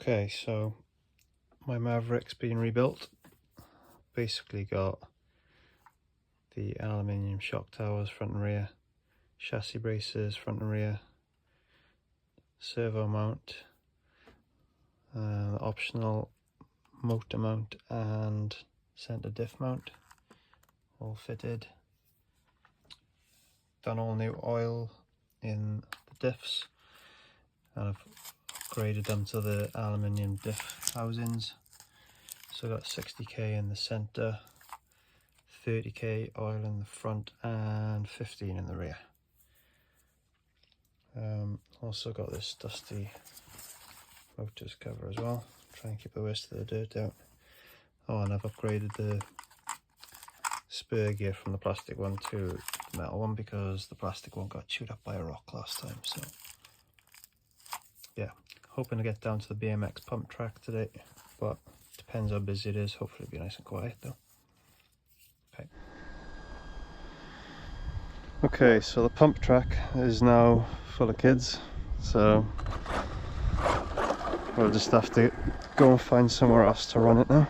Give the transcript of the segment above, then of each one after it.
Okay, so my Maverick's been rebuilt. Basically got the aluminium shock towers front and rear, chassis braces front and rear, servo mount, optional motor mount and center diff mount, all fitted. Done all new oil in the diffs, and I've upgraded them to the aluminium diff housings. So got 60k in the center, 30k oil in the front and 15 in the rear. Also got this dusty motors cover as well, try and keep the worst of the dirt out. Oh, and I've upgraded the spur gear from the plastic one to the metal one because the plastic one got chewed up by a rock last time. So yeah, hoping to get down to the BMX pump track today, but depends how busy it is. Hopefully it'll be nice and quiet though. Okay, so the pump track is now full of kids, so we'll just have to go and find somewhere else to run it now.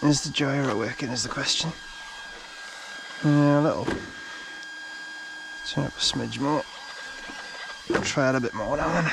Is the gyro working is the question. Yeah, a little. Turn up a smidge more. Try it a bit more now then.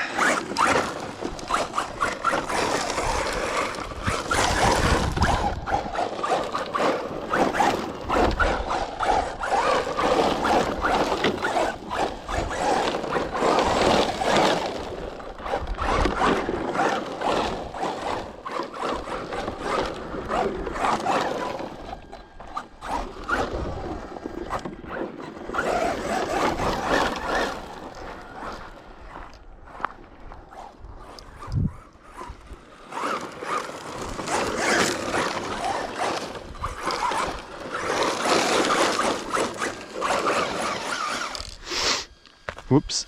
Whoops.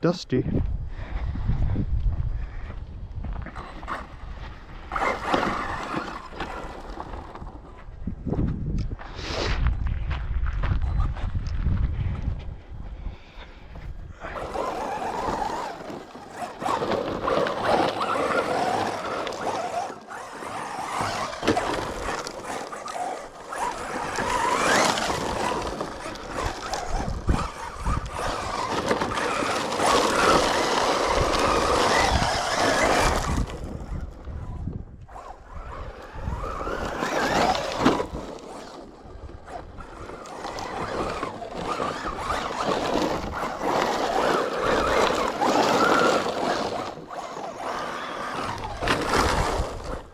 Dusty.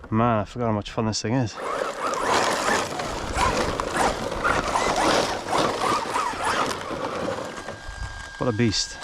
Man, I forgot how much fun this thing is. What a beast.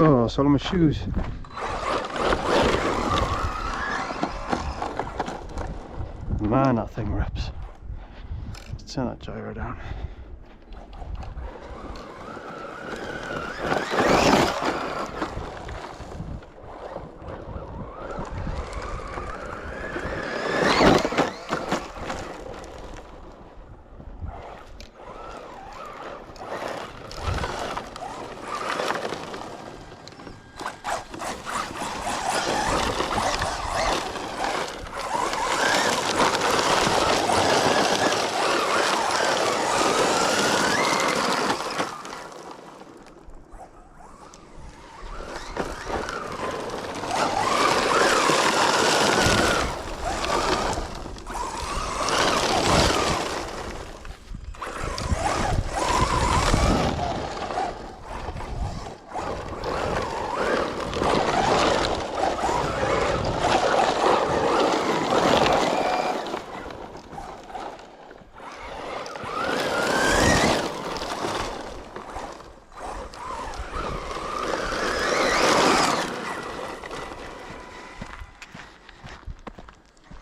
Oh, it's all on my shoes. Man, that thing rips. Let's turn that gyro down.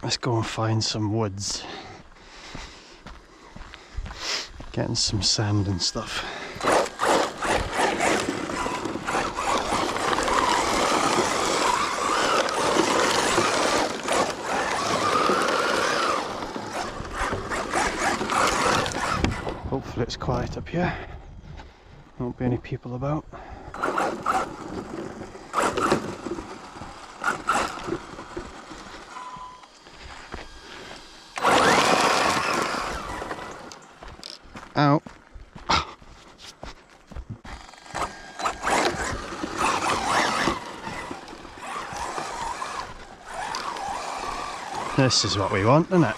Let's go and find some woods. Getting some sand and stuff. Hopefully it's quiet up here. Won't be any people about. Ow. This is what we want, isn't it?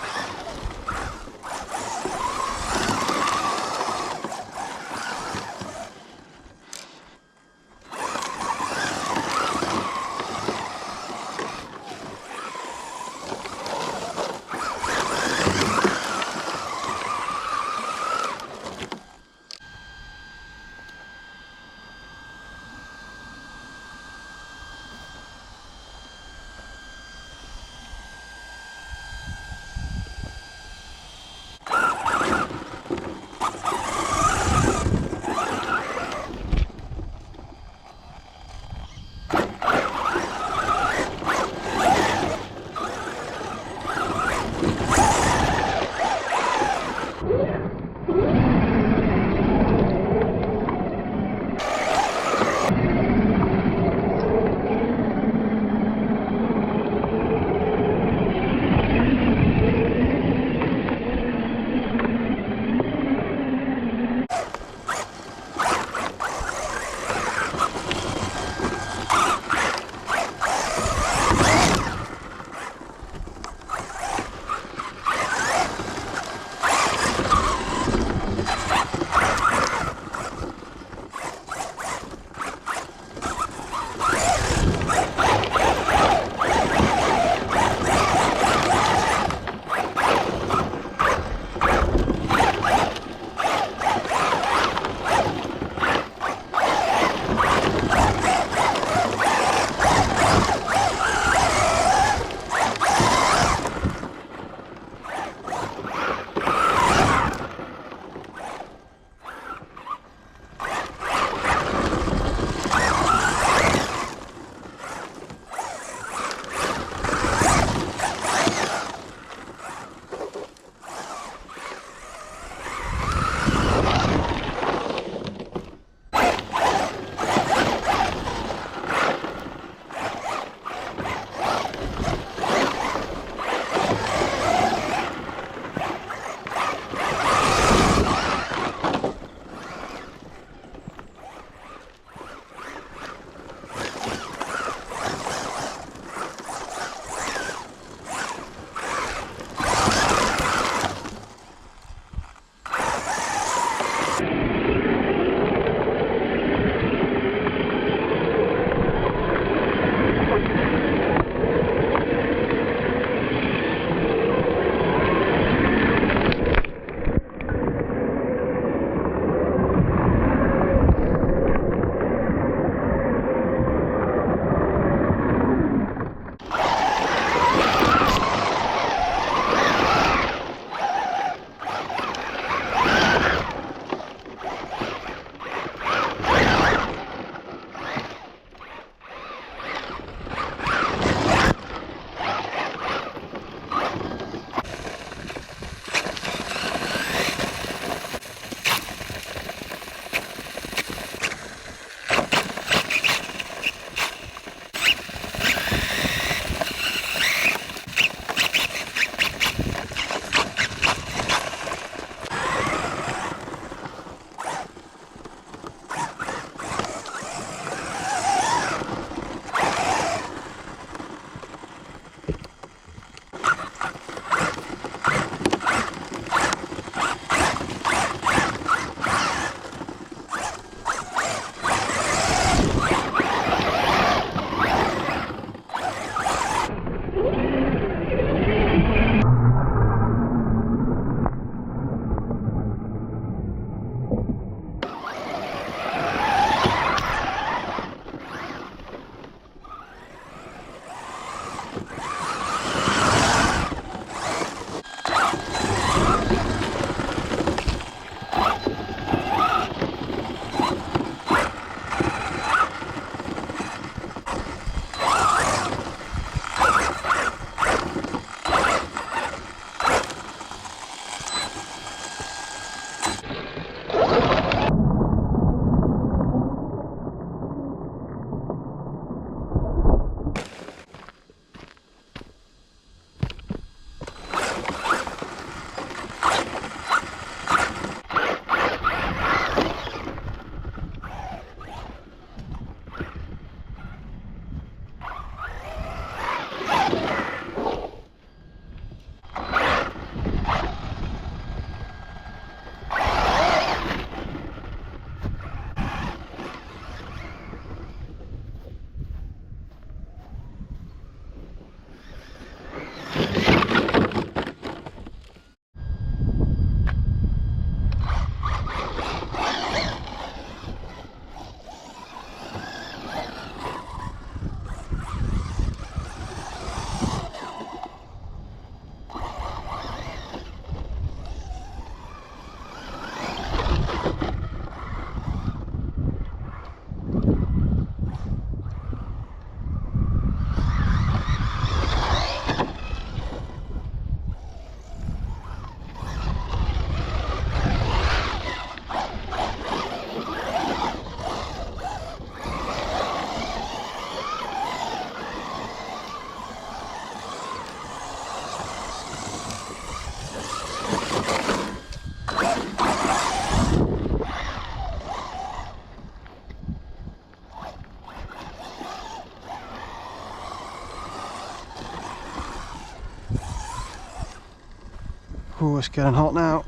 Oh, it's getting hot now.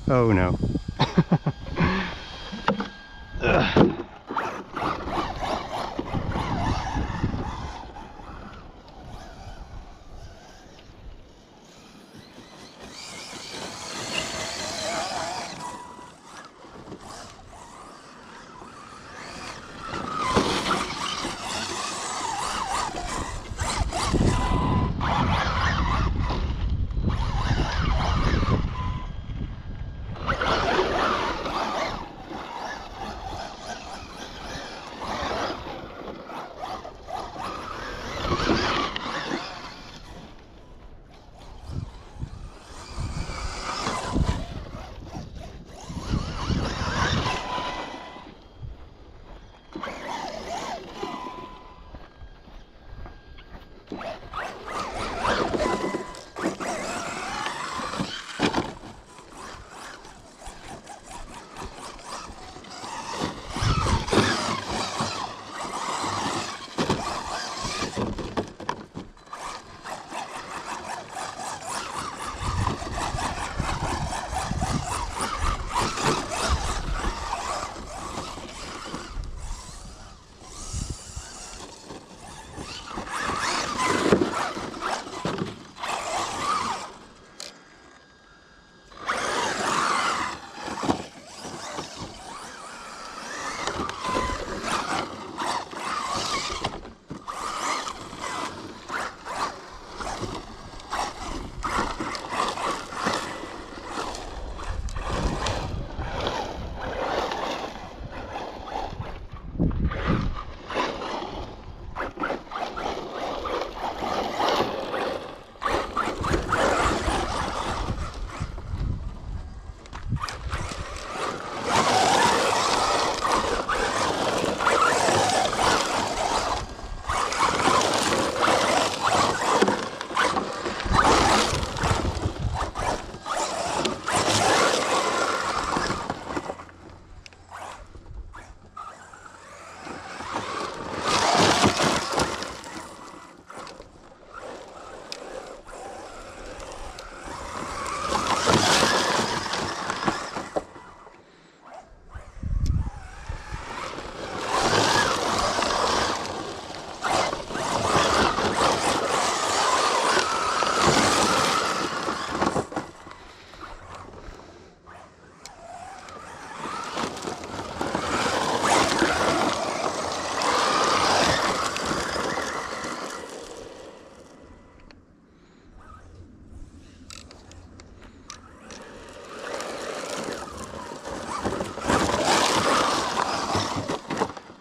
Oh no.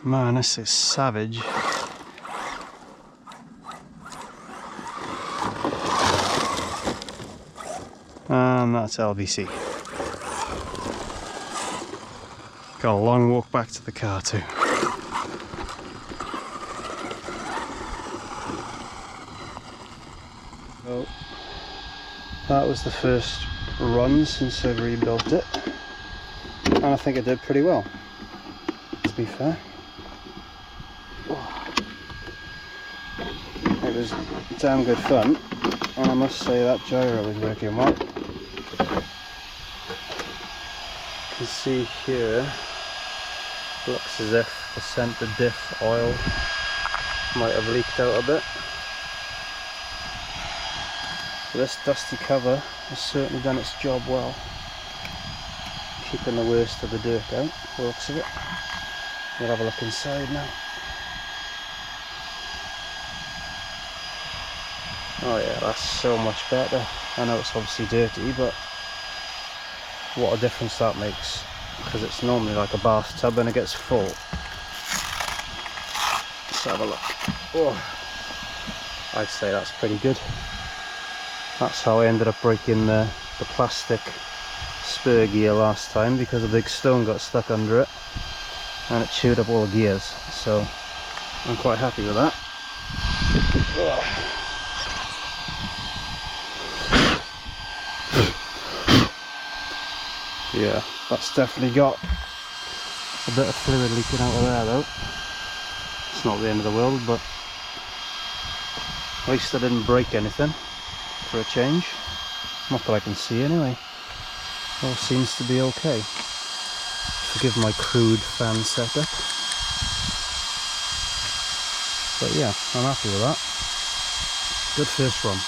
Man, this is savage. And that's LBC. Got a long walk back to the car too. Well, that was the first run since I've rebuilt it, and I think I did pretty well, to be fair. It was damn good fun, and I must say that gyro was working well. You can see here, looks as if the centre diff oil might have leaked out a bit. But this dusty cover has certainly done its job well, keeping the worst of the dirt out, the looks of it. We'll have a look inside now. Oh yeah, that's so much better. I know it's obviously dirty, but what a difference that makes. because it's normally like a bathtub and it gets full. Let's have a look. Oh, I'd say that's pretty good. That's how I ended up breaking the plastic spur gear last time, because a big stone got stuck under it and it chewed up all the gears, so I'm quite happy with that. Yeah, that's definitely got a bit of fluid leaking out of there though. It's not the end of the world, but at least I didn't break anything for a change. Not that I can see anyway. All seems to be okay. Forgive my crude fan setup. But yeah, I'm happy with that. Good first run.